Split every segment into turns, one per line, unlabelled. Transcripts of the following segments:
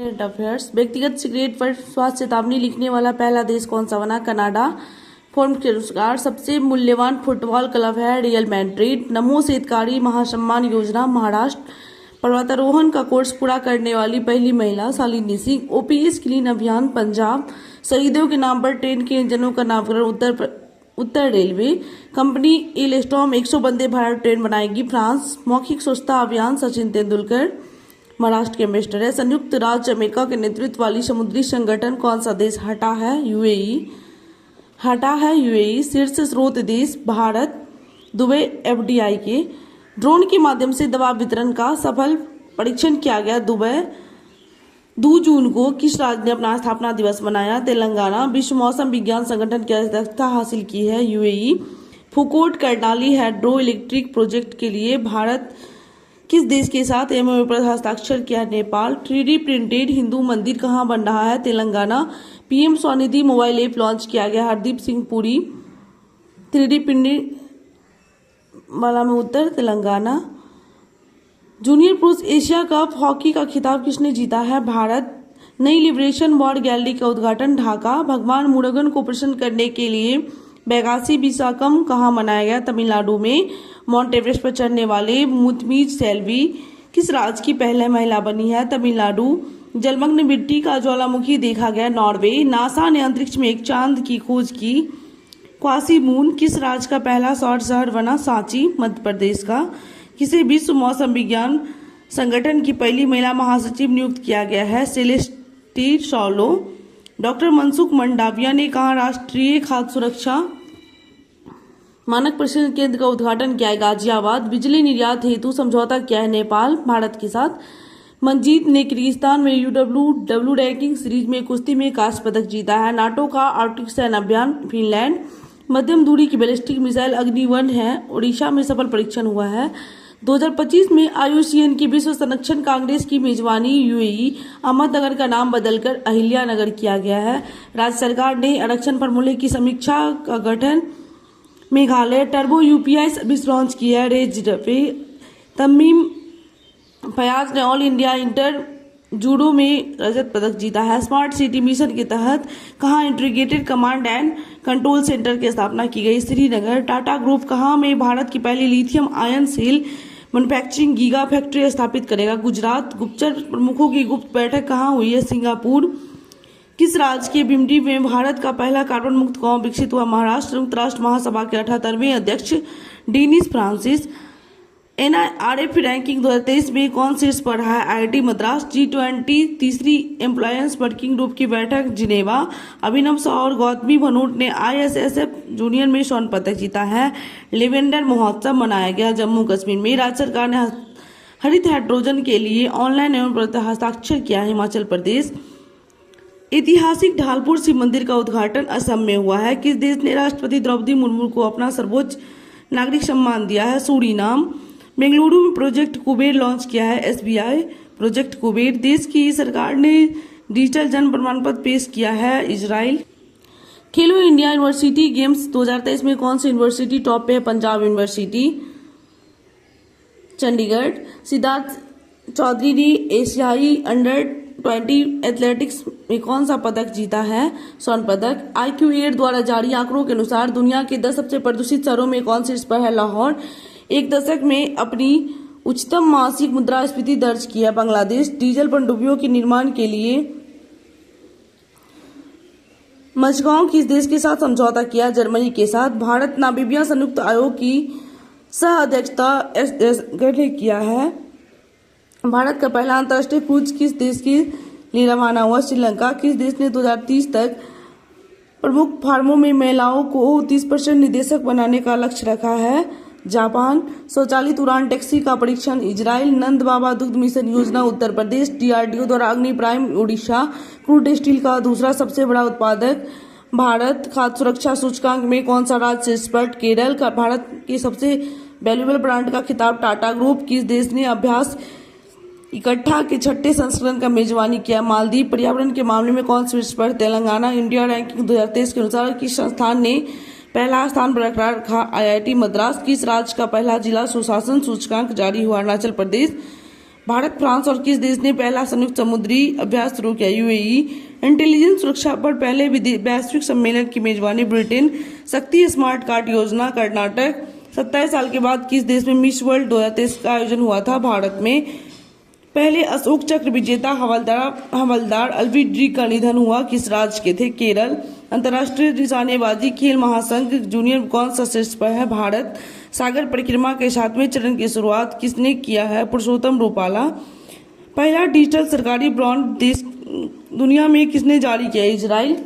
Current affairs. व्यक्तिगत cigarette पर स्वास्थ्य चेतावनी लिखने वाला पहला देश कौन सा बना? कनाडा। फॉर्म के अनुसार सबसे मूल्यवान फुटबॉल क्लब है रियल मैड्रिड। नमो हितकारी महासम्मान योजना महाराष्ट्र। पर्वतारोहण का कोर्स पूरा करने वाली पहली महिला शालिनी सिंह। ओपीएस क्लीन अभियान पंजाब। शहीदों के नाम पर ट्रेन के इंजनों का नामकरण उत्तर railway company. Alstom 100 Vande Bharat train बनाएगी फ्रांस। मौखिक स्वच्छता अभियान सचिन तेंदुलकर महाराष्ट्र के एम्बेसडर है। संयुक्त राज्य अमेरिका के नेतृत्व वाली समुद्री संगठन कौन सा देश हटा है? यूएई। शीर्ष स्रोत देश भारत दुबई एफडीआई के। ड्रोन के माध्यम से दवा वितरण का सफल परीक्षण किया गया दुबई। 2 जून को किस राज्य ने अपना स्थापना दिवस मनाया? तेलंगाना। विश्व मौसम विज्ञान संगठन की अध्यक्षता हासिल की है UAE. Phukot Karnali hydro electric project के लिए भारत किस देश के साथ एमओयू पर हस्ताक्षर किया? नेपाल। 3D प्रिंटेड हिंदू मंदिर कहां बन रहा है? Telangana. PM Svanidhi mobile app launch किया गया हरदीप सिंह पुरी। 3D प्रिंटेड वाला में उत्तर तेलंगाना। जूनियर पुरुष एशिया कप हॉकी का खिताब किसने जीता है? भारत। नई लिबरेशन वॉर गैलरी का उद्घाटन ढाका। भगवान मुरुगन को प्रसन्न करने के लिए बैगासी विशाखम कहाँ मनाया गया? तमिलनाडु में। माउंट एवरेस्ट पर चढ़ने वाले मुतमीज सेल्वी किस राज्य की पहले महिला बनी है? तमिलनाडु। जलमग्न मिट्टी का ज्वालामुखी देखा गया नॉर्वे। नासा ने अंतरिक्ष में एक चांद की खोज की। क्वासी मून किस राज्य का पहला सौर शहर बना? सांची मध्य प्रदेश का। किसे विश्व मौसम विज्ञान संगठन की पहली महिला महासचिव नियुक्त किया गया है? सेलेस्टी सॉलो। डॉक्टर मनसुख मंडाविया ने कहा राष्ट्रीय खाद्य सुरक्षा मानक प्रशिक्षण केंद्र का उद्घाटन किया है गाजियाबाद। बिजली निर्यात हेतु समझौता किया है नेपाल भारत के साथ। मंजीत ने किर्गिस्तान में यूडब्ल्यू रैंकिंग सीरीज में कुश्ती में कांस्य पदक जीता है। नाटो का आर्कटिक सैन्य अभियान फिनलैंड। मध्यम दूरी की बैलिस्टिक मिसाइल अग्नि-1 है ओडिशा में सफल परीक्षण हुआ है। 2025 में आईयूसीएन की विश्व संरक्षण कांग्रेस की मेजबानी यूएई। अहमदनगर का नाम बदलकर अहिल्यानगर किया गया है। राज्य सरकार ने आरक्षण फॉर्मूले की समीक्षा का गठन। Meghalaya. Turbo UPI service launch की है रेजडपे। तमीम फयाज ने ऑल इंडिया इंटर जूडो में रजत पदक जीता है। स्मार्ट सिटी मिशन के तहत कहाँ integrated command and control centre की स्थापना की गई? श्रीनगर। टाटा ग्रुप कहाँ में भारत की पहली lithium ion cell manufacturing giga factory स्थापित करेगा? गुजरात। गुप्तचर प्रमुखों की गुप्त बैठक कहाँ हुई है? सिंगापुर। किस राज्य के भिमडी में भारत का पहला कार्बन मुक्त गांव विकसित हुआ? महाराष्ट्र। संयुक्त राष्ट्र महासभा के 78वें अध्यक्ष डेनिस फ्रांसिस। एनआईआरएफ रैंकिंग 2023 में कौन शीर्ष पर रहा है? आईआईटी मद्रास। G20 तीसरी एम्प्लॉयंस वर्किंग ग्रुप की बैठक जिनेवा। अभिनव शाह और गौतमी भनोट ने आईएसएसएफ जूनियर में स्वर्ण पदक जीता है। लेवेंडर महोत्सव मनाया गया जम्मू कश्मीर में। राज्य सरकार ने हरित हाइड्रोजन के लिए ऑनलाइन एवं पर हस्ताक्षर किया हिमाचल प्रदेश। ऐतिहासिक ढालपुर शिव मंदिर का उद्घाटन असम में हुआ है। किस देश ने राष्ट्रपति द्रौपदी मुर्मू को अपना सर्वोच्च नागरिक सम्मान दिया है? सूरीनाम। बेंगलुरु में प्रोजेक्ट कुबेर लॉन्च किया है एसबीआई। प्रोजेक्ट कुबेर। देश की सरकार ने डिजिटल जन्म प्रमाण पत्र पेश किया है इजराइल। खेलो इंडिया यूनिवर्सिटी गेम्स 2023 में कौन सी यूनिवर्सिटी टॉप पे है? पंजाब यूनिवर्सिटी। चंडीगढ़। सिद्धार्थ चौधरी ने एशियाई अंडर-20 एथलेटिक्स में कौन सा पदक जीता है? स्वर्ण पदक। IQ8 द्वारा जारी आंकड़ों के अनुसार दुनिया के 10 सबसे प्रदूषित शहरों में कौन शीर्ष पर है? लाहौर। एक दशक में अपनी उच्चतम मासिक मुद्रास्फीति दर्ज की है बांग्लादेश। डीजल पनडुब्बियों के निर्माण के लिए मझगांव किस देश के साथ समझौता किया? जर्मनी के साथ। भारत नामीबिया संयुक्त आयोग की सह अध्यक्षता ने किया है। भारत का पहला अंतर्राष्ट्रीय क्रूज किस देश के लिए रवाना हुआ? श्रीलंका। किस देश ने 2030 तक प्रमुख फार्मों में महिलाओं को 30% निदेशक बनाने का लक्ष्य रखा है? जापान। स्वचालित उड़ान टैक्सी का परीक्षण इजराइल। नंद बाबा दुग्ध मिशन योजना उत्तर प्रदेश। डीआरडीओ द्वारा अग्नि प्राइम ओडिशा। क्रूड स्टील का दूसरा सबसे बड़ा उत्पादक भारत। खाद्य सुरक्षा सूचकांक में कौन सा राज्य शीर्ष पर? केरल का। भारत के सबसे वैल्यूएबल ब्रांड का खिताब टाटा ग्रुप। किस देश ने अभ्यास इकट्ठा के 6ठे संस्करण का मेजबानी किया? मालदीव। पर्यावरण के मामले में कौन शीर्ष पर? तेलंगाना। इंडिया रैंकिंग 2023 के अनुसार किस संस्थान ने पहला स्थान बरकरार रखा? आईआईटी मद्रास। किस राज्य का पहला जिला सुशासन सूचकांक जारी हुआ? अरुणाचल प्रदेश। भारत, फ्रांस और किस देश ने पहला संयुक्त समुद्री अभ्यास शुरू किया? यूएई। इंटेलिजेंस सुरक्षा पर पहले वैश्विक सम्मेलन की मेजबानी ब्रिटेन। शक्ति स्मार्ट कार्ड योजना कर्नाटक। 27 साल के बाद किस देश में मिस वर्ल्ड 2023 का आयोजन हुआ था? भारत में। पहले अशोक चक्र विजेता हवलदार अलविड्री का निधन हुआ, किस राज्य के थे? केरल। अंतर्राष्ट्रीय निशानेबाजी खेल महासंघ जूनियर कौन सा शीर्ष पर है? भारत। सागर परिक्रमा के 7वें चरण की शुरुआत किसने किया है? पुरुषोत्तम रूपाला। पहला डिजिटल सरकारी बॉन्ड देश दुनिया में किसने जारी किया? इजराइल।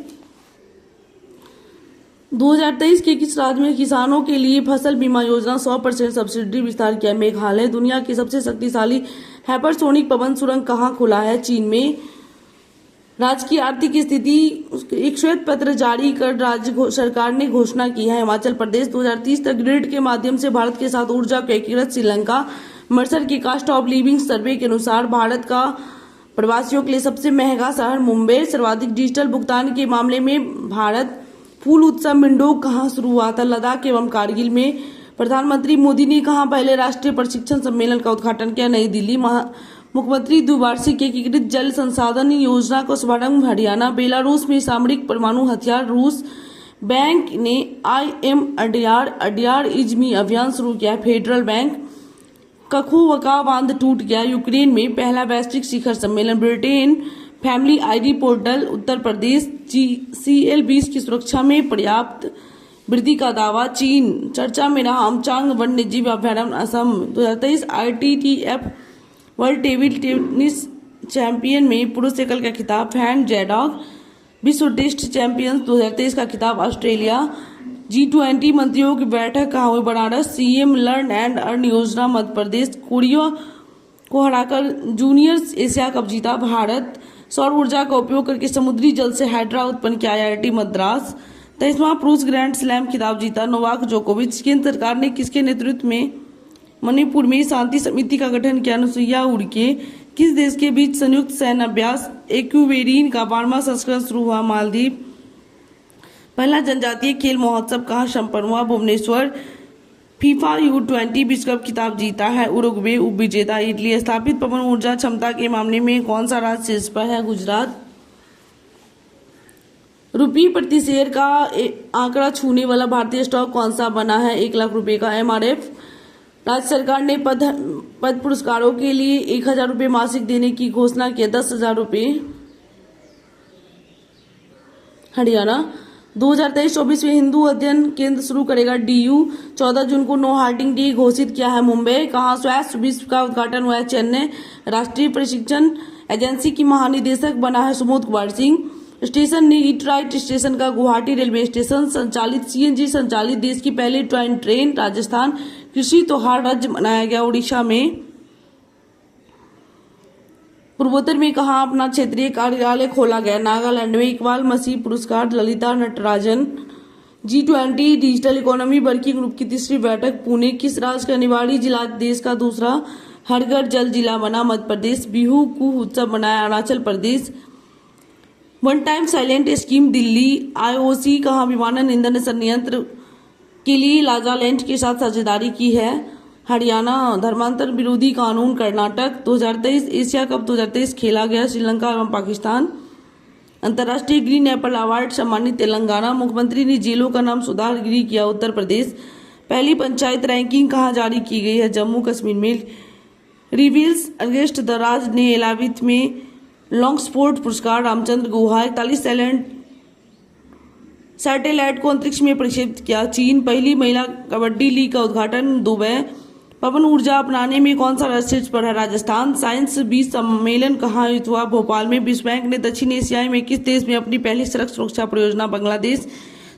2023 के किस राज्य में किसानों के लिए फसल बीमा योजना 100% सब्सिडी विस्तार किया? मेघालय। दुनिया की सबसे शक्तिशाली हाइपरसोनिक पवन सुरंग कहाँ खुला है? चीन में। राज्य की आर्थिक स्थिति एक श्वेत पत्र जारी कर राज्य सरकार ने घोषणा की है। हिमाचल प्रदेश। 2030 तक ग्रिड के माध्यम से भारत के साथ ऊर्जा को एकीकृत श्रीलंका। मर्सर की कास्ट ऑफ लिविंग सर्वे के अनुसार भारत का प्रवासियों के लिए सबसे महंगा शहर मुंबई। सर्वाधिक डिजिटल भुगतान के मामले में भारत। फूल उत्सव मिंडोक कहाँ शुरू हुआ था? लद्दाख एवं कारगिल में। प्रधानमंत्री मोदी ने कहाँ पहले राष्ट्रीय प्रशिक्षण सम्मेलन का उद्घाटन किया? नई दिल्ली। मुख्यमंत्री द्विवार्षिक एकीकृत जल संसाधन योजना का शुभारंभ हरियाणा। बेलारूस में सामरिक परमाणु हथियार रूस। बैंक ने अड्यार इजमी अभियान शुरू किया। Federal bank. कखोवका बांध टूट गया। यूक्रेन में पहला वैश्विक शिखर सम्मेलन। Britain. Family ID portal. Uttar Pradesh. CL20 की सुरक्षा में पर्याप्त वृद्धि का दावा। चीन। चर्चा में रहा अमचांग वन्यजीव अभयारण्य Assam. 2023 ITTF world table tennis champion में पुरुष एकल का खिताब फैन जैडॉग। विश्व टेस्ट चैंपियंस 2023 का खिताब ऑस्ट्रेलिया। G20 मंत्रियों की बैठक कहाँ हुई? Banaras. CM learn and earn योजना मध्य प्रदेश। कोरिया को हराकर जूनियर एशिया कप जीता भारत। सौर ऊर्जा का उपयोग करके समुद्री जल से हाइड्रा उत्पन्न किया IIT मद्रास। 23वां पुरुष ग्रैंड स्लैम खिताब जीता नोवाक जोकोविच। केंद्र सरकार ने किसके नेतृत्व में मणिपुर में शांति समिति का गठन किया? अनुसुईया उइके। किस देश के बीच संयुक्त सैन्य अभ्यास एक्यूवेरीन का 12वां संस्करण शुरू हुआ? मालदीव। पहला जनजातीय खेल महोत्सव कहाँ संपन्न हुआ? भुवनेश्वर। फीफा U20 विश्व कप खिताब जीता है उरुग्वे। उप विजेता इटली। स्थापित पवन ऊर्जा क्षमता के मामले में कौन सा राज्य शीर्ष पर है? गुजरात। रुपये प्रति शेयर का आंकड़ा छूने वाला भारतीय स्टॉक कौन सा बना है? 1 लाख रुपए का MRF। राज्य सरकार ने पद पुरस्कारों के लिए 1000 रुपये मासिक देने की घोषणा की। 10,000 रुपये। हरियाणा। 2023-24 में हिंदू अध्ययन केंद्र शुरू करेगा DU। 14 जून को नो हार्डिंग डे घोषित किया है मुंबई। कहाँ स्वास्थ्य विश्व का उद्घाटन हुआ है? चेन्नई। राष्ट्रीय प्रशिक्षण एजेंसी की महानिदेशक बना है सुमोद कुमार सिंह। स्टेशन ने ईट राइट स्टेशन का गुवाहाटी रेलवे स्टेशन संचालित CNG संचालित देश की पहली टॉय ट्रेन। राजस्थान। कृषि त्योहार राज्य मनाया गया उड़ीसा में। पूर्वोत्तर में कहा अपना क्षेत्रीय कार्यालय खोला गया? नागालैंड में। इकबाल मसीह पुरस्कार Lalita Natarajan. G20 digital economy working group की 3री बैठक पुणे। किस राज्य का निवाड़ी जिला देश का दूसरा हर घर जल जिला बना? मध्य प्रदेश। बिहू कुह उत्सव मनाया Arunachal Pradesh. One time silent scheme Delhi. IOC कहाँ विमानन ईंधन संयंत्र के लिए नागालैंड के साथ साझेदारी की है? हरियाणा। धर्मांतर विरोधी कानून कर्नाटक। 2023 एशिया कप 2023 खेला गया श्रीलंका एवं पाकिस्तान। अंतर्राष्ट्रीय ग्रीन एप्पल अवार्ड सम्मानित तेलंगाना। मुख्यमंत्री ने जेलों का नाम सुधार गृह किया उत्तर प्रदेश। पहली पंचायत रैंकिंग कहाँ जारी की गई है? जम्मू कश्मीर में। रिवील्स अगेंस्ट द राज ने एलावित में लॉन्ग स्पोर्ट पुरस्कार। रामचंद्र गुहा। 41 सैटेलाइट को अंतरिक्ष में प्रक्षेपित किया। चीन। पहली महिला कबड्डी लीग का उद्घाटन दुबई। पवन ऊर्जा अपनाने में कौन सा राज्य शीर्ष पर है? राजस्थान। साइंस 20 सम्मेलन कहाँ आयोजित हुआ? भोपाल में। विश्व बैंक ने दक्षिण एशिया में किस देश में अपनी पहली सड़क सुरक्षा परियोजना? बांग्लादेश।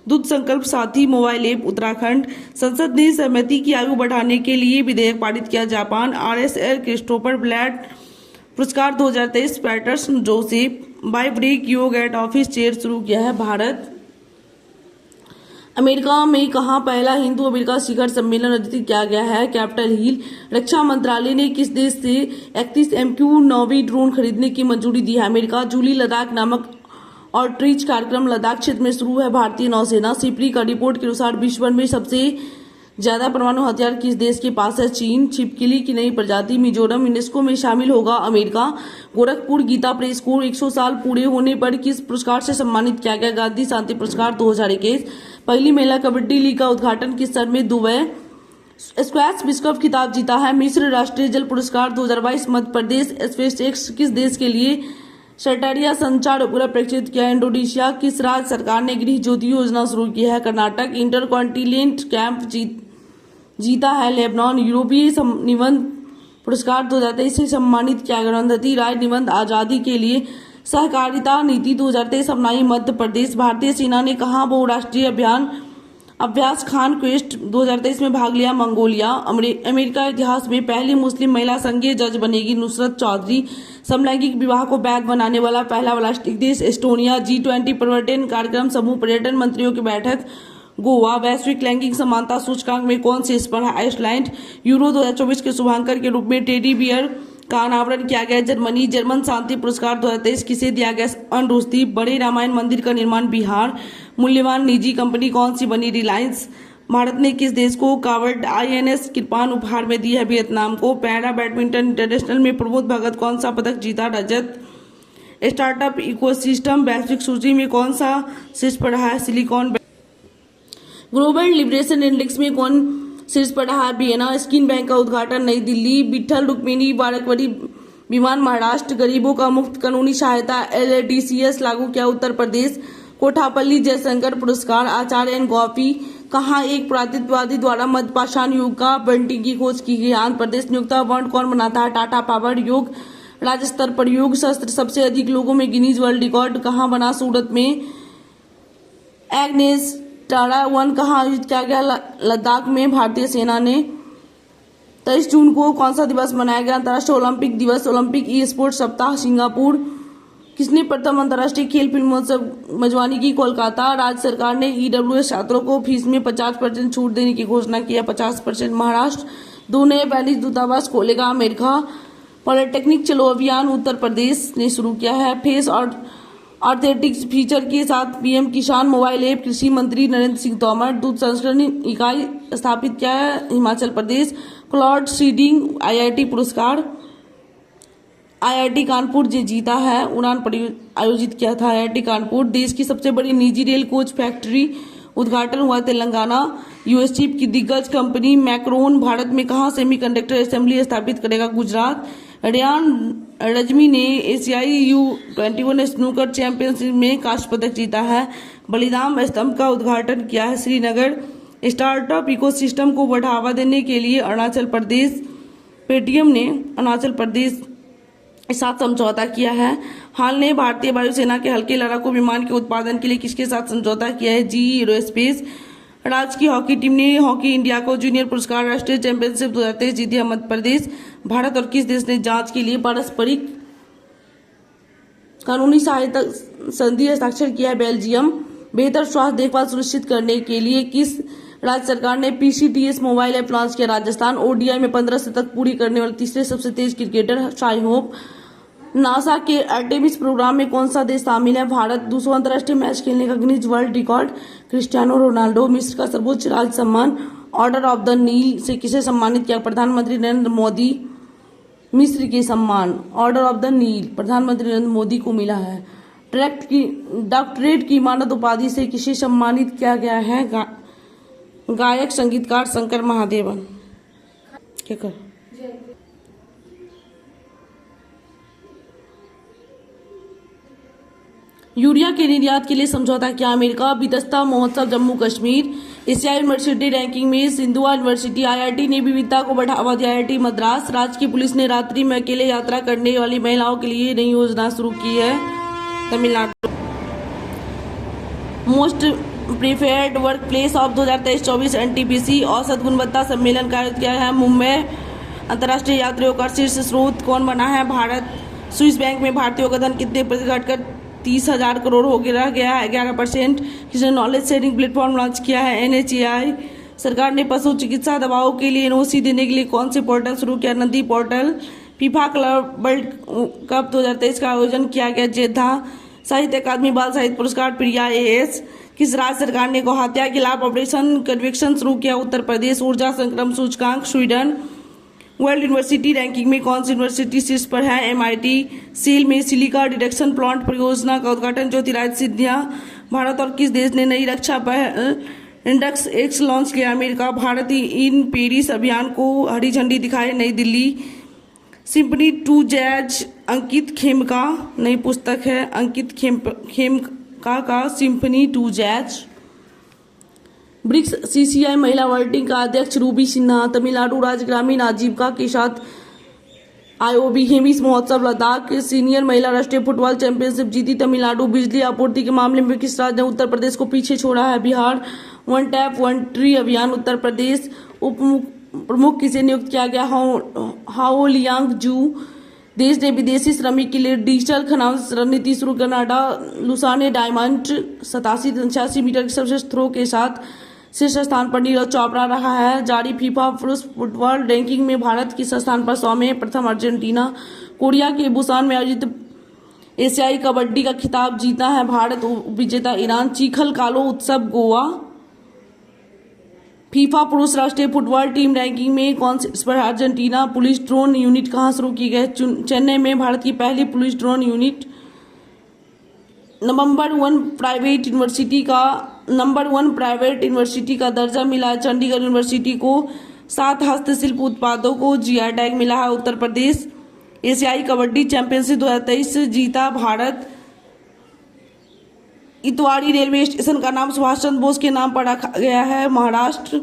दूध संकल्प साथी मोबाइल ऐप उत्तराखंड। संसद ने सहमति की आयु बढ़ाने के लिए विधेयक पारित किया। जापान। RSL क्रिस्टोफर ब्लैड पुरस्कार 2023 पैटर्सन जोसेफ। बाय ब्रेक योग एट ऑफिस चेयर शुरू किया है भारत। अमेरिका में कहाँ पहला हिंदू अमेरिका शिखर सम्मेलन आयोजित किया गया है? Capitol Hill. रक्षा मंत्रालय ने किस देश से 31 MQ-9 ड्रोन खरीदने की मंजूरी दी है? अमेरिका। जूली लद्दाख नामक आउटरीच कार्यक्रम लद्दाख क्षेत्र में शुरू है। भारतीय नौसेना। सिपरी का रिपोर्ट के अनुसार विश्व में सबसे ज्यादा परमाणु हथियार किस देश के पास है? चीन। छिपकली की नई प्रजाति मिजोरम। यूनेस्को में शामिल होगा अमेरिका। गोरखपुर गीता प्रेस को 100 साल पूरे होने पर किस पुरस्कार से सम्मानित किया गया? गांधी शांति पुरस्कार 2021। पहली महिला कबड्डी लीग का उद्घाटन किस शहर में? दुबई। स्क्वैश विश्व कप खिताब जीता है। मिस्र। राष्ट्रीय जल पुरस्कार 2022 मध्य प्रदेश। स्पेस एक्स किस देश के लिए सटारिया संचार उपग्रह प्रक्षेपित किया? इंडोनेशिया। किस राज्य सरकार ने गृह ज्योति योजना शुरू की है? कर्नाटक। इंटर कॉन्टिनेंट कैंप जीता है लेबनान। यूरोपीय निबंध पुरस्कार 2023 से सम्मानित किया गया। अरुंधति राय निबंध आजादी के लिए सहकारिता नीति 2023 अपनाई मध्य प्रदेश। भारतीय सेना ने कहा बहुराष्ट्रीय अभ्यास खान क्वेस्ट 2023 में भाग लिया? मंगोलिया। अमेरिका इतिहास में पहली मुस्लिम महिला संघीय जज बनेगी नुसरत चौधरी। समलैंगिक विवाह को वैध बनाने वाला पहला प्लास्टिक देश एस्टोनिया। G20 पर्यटन कार्यक्रम समूह पर्यटन मंत्रियों की बैठक गोवा। वैश्विक लैंगिक समानता सूचकांक में कौन शीर्ष पर है? आइसलैंड। यूरो 2024 के शुभांकर के रूप में टेडी बियर का अनावरण किया गया। जर्मनी। जर्मन शांति पुरस्कार 2023 किसे दिया गया? अन रुश्दी। बड़े रामायण मंदिर का निर्माण बिहार। मूल्यवान निजी कंपनी कौन सी बनी? रिलायंस। भारत ने किस देश को कावर्ड INS कृपान उपहार में दी है? वियतनाम को। पैरा बैडमिंटन इंटरनेशनल में प्रमोद भगत कौन सा पदक जीता? रजत। स्टार्टअप इकोसिस्टम वैश्विक सूची में कौन सा शीर्ष पर रहा है? सिलिकॉन। ग्लोबल लिबरेशन इंडेक्स में कौन शीर्ष पर रहा है? वियना। स्किन बैंक का उद्घाटन नई दिल्ली। विट्ठल रुक्मिणी बाराकवली विमान महाराष्ट्र। गरीबों का मुफ्त कानूनी सहायता LADCS लागू किया उत्तर प्रदेश। कोठापल्ली जयशंकर पुरस्कार। आचार्य एन गोपी कहाँ एक पुरातत्ववादी द्वारा मध्यपाषाण युग का पेंटिंग की खोज की गई? आंध्र प्रदेश। नियुक्त वर्ण कौन बनाता है? टाटा पावर। योग राज्य स्तर पर योग शस्त्र सबसे अधिक लोगों में गिनीज वर्ल्ड रिकॉर्ड कहाँ बना? सूरत में। एग्नेस टारा 1 कहाँ आयोजित किया गया? लद्दाख में। भारतीय सेना ने 23 जून को कौन सा दिवस मनाया गया? अंतर्राष्ट्रीय ओलंपिक दिवस। ओलंपिक ई स्पोर्ट्स सप्ताह सिंगापुर। किसने प्रथम अंतर्राष्ट्रीय खेल फिल्मोत्सव मेजबानी की? कोलकाता। राज्य सरकार ने EWS छात्रों को फीस में 50% छूट देने की घोषणा की है। 50%। महाराष्ट्र 2 नए वैनिज दूतावास खोलेगा अमेरिका। पॉलिटेक्निक चलो अभियान उत्तर प्रदेश ने शुरू किया है। फेस और ऑर्थेटिक्स फीचर के साथ PM किसान मोबाइल ऐप। कृषि मंत्री नरेंद्र सिंह तोमर। दूध संस्करण इकाई स्थापित किया है Himachal Pradesh. Cloud seeding IIT पुरस्कार IIT कानपुर ने जीता है। उड़ान आयोजित किया था IIT कानपुर। देश की सबसे बड़ी निजी रेल कोच फैक्ट्री उद्घाटन हुआ तेलंगाना। US चिप की दिग्गज कंपनी मैक्रोन भारत में कहाँ सेमीकंडक्टर असेंबली स्थापित करेगा? गुजरात। रेयान रजमी ने एशियाई U21 स्नूकर चैंपियनशिप में कांस्य पदक जीता है। बलिदान स्तंभ का उद्घाटन किया है श्रीनगर। स्टार्टअप इकोसिस्टम को बढ़ावा देने के लिए अरुणाचल प्रदेश पेटीएम ने अरुणाचल प्रदेश के साथ समझौता किया है। हाल ने भारतीय वायुसेना के हल्के लड़ाकू विमान के उत्पादन के लिए किसके साथ समझौता किया है? GE aerospace. राज्य की हॉकी टीम ने हॉकी इंडिया को जूनियर पुरस्कार राष्ट्रीय चैंपियनशिप 2023 जीती है मध्य प्रदेश। भारत और किस देश ने जांच के लिए पारस्परिक कानूनी सहायता संधि हस्ताक्षर किया है? बेल्जियम। बेहतर स्वास्थ्य देखभाल सुनिश्चित करने के लिए किस राज्य सरकार ने PCTS मोबाइल ऐप लॉन्च किया? राजस्थान। ODI में 15 शतक पूरी करने वाले तीसरे सबसे तेज क्रिकेटर शाई होप। नासा के आर्टेमिस प्रोग्राम में कौन सा देश शामिल है? भारत। 200 अंतर्राष्ट्रीय मैच खेलने का Guinness world record Cristiano Ronaldo. मिस्र का सर्वोच्च राज सम्मान ऑर्डर ऑफ द नील से किसे सम्मानित किया? प्रधानमंत्री नरेंद्र मोदी। मिस्र के सम्मान ऑर्डर ऑफ द नील प्रधानमंत्री नरेंद्र मोदी को मिला है। डॉक्टरेट की मानद उपाधि से किसे सम्मानित किया गया है? गायक संगीतकार शंकर महादेवन। क्या कर यूरिया के निर्यात के लिए समझौता किया अमेरिका। विदस्ता महोत्सव Jammu Kashmir. Asia university ranking में सिंधुआ यूनिवर्सिटी। IIT ने विविधता को बढ़ावा दिया। IIT मद्रास। राज्य की पुलिस ने रात्रि में अकेले यात्रा करने वाली महिलाओं के लिए नई योजना शुरू की है Tamil Nadu. Most preferred work place of 2023-24 NTPC औसत गुणवत्ता सम्मेलन का आयोजन किया है मुंबई। अंतर्राष्ट्रीय यात्रियों का शीर्ष स्रोत कौन बना है? भारत। स्विस बैंक में भारतीयों का धन कितने प्रतिशत घटकर 30,000 करोड़ हो गया है? 11%। किसने नॉलेज शेयरिंग प्लेटफॉर्म लॉन्च किया है? NHAI। सरकार ने पशु चिकित्सा दवाओं के लिए NOC देने के लिए कौन से पोर्टल शुरू किया? नदी portal. FIFA club world cup 2023 का आयोजन किया गया जेद्दा। साहित्य अकादमी बाल साहित्य पुरस्कार प्रिया AS। किस राज्य सरकार ने गौहत्या के खिलाफ ऑपरेशन कन्विक्शन शुरू किया? उत्तर प्रदेश। ऊर्जा संक्रमण सूचकांक स्वीडन। वर्ल्ड यूनिवर्सिटी रैंकिंग में कौन सी यूनिवर्सिटी शीर्ष पर है? MIT। सेल में सिलिका डिडक्शन प्लांट परियोजना का उद्घाटन ज्योतिरादित्य सिंधिया। भारत और किस देश ने नई रक्षा पहल इंडक्स एक्स लॉन्च किया? अमेरिका। भारत इन पेरिस अभियान को हरी झंडी दिखाई, New Delhi. Symphony to jazz Ankit Khemka, नई पुस्तक है अंकित खेमका का symphony to jazz. BRICS CCI महिला वर्ल्ड टीम का अध्यक्ष रूबी सिन्हा। तमिलनाडु राज्य ग्रामीण आजीविका के साथ IOB हेमिस महोत्सव लद्दाख सीनियर महिला राष्ट्रीय फुटबॉल चैंपियनशिप जीती तमिलनाडु। बिजली आपूर्ति के मामले में किस राज्य ने उत्तर प्रदेश को पीछे छोड़ा है? Bihar. One tap one tree अभियान उत्तर प्रदेश। उप प्रमुख किसे नियुक्त किया गया? हाओ लियांग जू। देश ने विदेशी श्रमिक के लिए डिजिटल खनान रणनीति शुरू। कनाडा। लुसाने डायमंड 87 मीटर की सर्वश्रेष्ठ थ्रो के साथ शीर्ष स्थान पर नीरज चोपड़ा रहा है। जारी फीफा पुरुष फुटबॉल रैंकिंग में भारत किस स्थान पर 100 में? प्रथम अर्जेंटीना। कोरिया के बुसान में आयोजित एशियाई कबड्डी का खिताब जीता है भारत। विजेता ईरान। चीखल कालो उत्सव गोवा। फीफा पुरुष राष्ट्रीय फुटबॉल टीम रैंकिंग में कौन से पर? अर्जेंटीना। पुलिस ड्रोन यूनिट कहाँ शुरू की गई? चेन्नई में भारत की पहली police drone unit. Number 1 private university का दर्जा मिला है चंडीगढ़ यूनिवर्सिटी को। 7 हस्तशिल्प उत्पादों को GI टैग मिला है उत्तर प्रदेश। एशियाई कबड्डी चैंपियनशिप 2023 जीता भारत। इतवाड़ी रेलवे स्टेशन का नाम सुभाष चंद्र बोस के नाम पर रखा गया है महाराष्ट्र।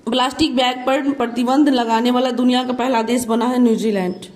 प्लास्टिक बैग पर प्रतिबंध लगाने वाला दुनिया का पहला देश बना है न्यूजीलैंड।